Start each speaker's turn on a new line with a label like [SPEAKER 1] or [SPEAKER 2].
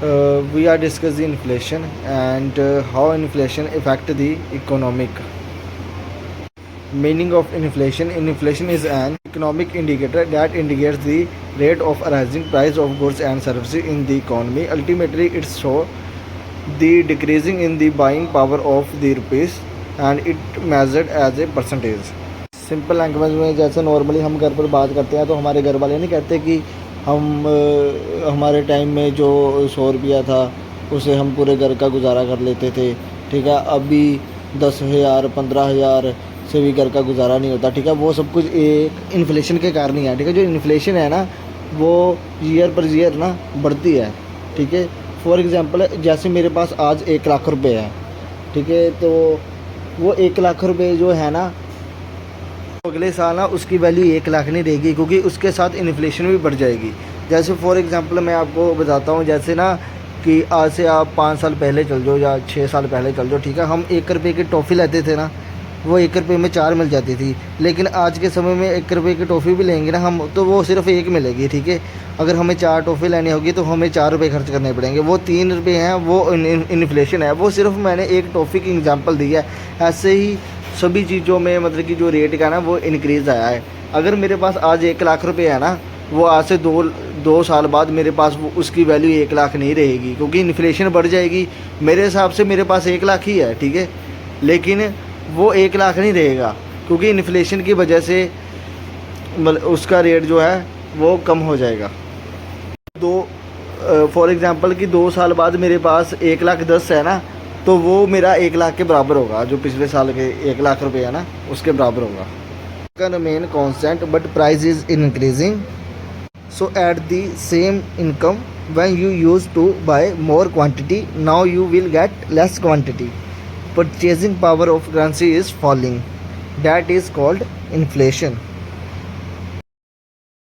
[SPEAKER 1] we are discussing inflation and how inflation affect the economic. Meaning of inflation. Inflation is an economic indicator that indicates the rate of rising price of goods and services in the economy. Ultimately, it shows the decreasing in the buying power of the rupees and it measured as a percentage. Simple language में जैसे normally हम घर पर बात करते हैं तो हमारे घर वाले नहीं कहते कि हम हमारे टाइम में जो 100 रुपया था उसे हम पूरे घर का गुजारा कर लेते थे, ठीक है। अभी 10,000 15,000 से भी घर का गुजारा नहीं होता, ठीक है। वो सब कुछ एक इन्फ्लेशन के कारण ही है, ठीक है। जो इन्फ्लेशन है ना वो ईयर पर ईयर ना बढ़ती है, ठीक है। फॉर एग्ज़ाम्पल जैसे मेरे पास आज 1 लाख रुपए है, ठीक है, तो वो 1 लाख रुपए जो है ना अगले साल ना उसकी वैल्यू 1 लाख नहीं रहेगी, क्योंकि उसके साथ इन्फ्लेशन भी बढ़ जाएगी। जैसे फॉर एग्ज़ाम्पल मैं आपको बताता हूँ, जैसे ना कि आज से आप 5 साल पहले चल जाओ या 6 साल पहले चल जाओ, ठीक है। हम 1 रुपये की टॉफ़ी लेते थे ना, वो 1 रुपये में 4 मिल जाती थी। लेकिन आज के समय में 1 रुपये की टॉफ़ी भी लेंगे ना हम तो वो सिर्फ 1 मिलेगी, ठीक है। अगर हमें 4 टॉफ़ी लेनी होगी तो हमें 4 रुपये खर्च करने पड़ेंगे। वो 3 रुपये हैं, वो इन्फ्लेशन है। वो सिर्फ मैंने एक टॉफ़ी की एग्ज़ाम्पल दी है। ऐसे ही सभी चीज़ों में मतलब कि जो रेट का ना वो इंक्रीज़ आया है। अगर मेरे पास आज 1 लाख रुपए है ना, वो आज से दो साल बाद मेरे पास वो उसकी वैल्यू 1 लाख नहीं रहेगी, क्योंकि इन्फ्लेशन बढ़ जाएगी। मेरे हिसाब से मेरे पास 1 लाख ही है, ठीक है, लेकिन वो 1 लाख नहीं रहेगा, क्योंकि इन्फ्लेशन की वजह से मतलब उसका रेट जो है वो कम हो जाएगा। फॉर एग्ज़ाम्पल कि 2 साल बाद मेरे पास 1,10,000 है ना, तो वो मेरा 1 लाख के बराबर होगा। जो पिछले साल के 1 लाख रुपए है ना उसके बराबर होगा। Can remain constant but price is increasing, so at the same income when you use to buy more quantity now you will get less quantity. Purchasing power of currency is falling, that is called inflation.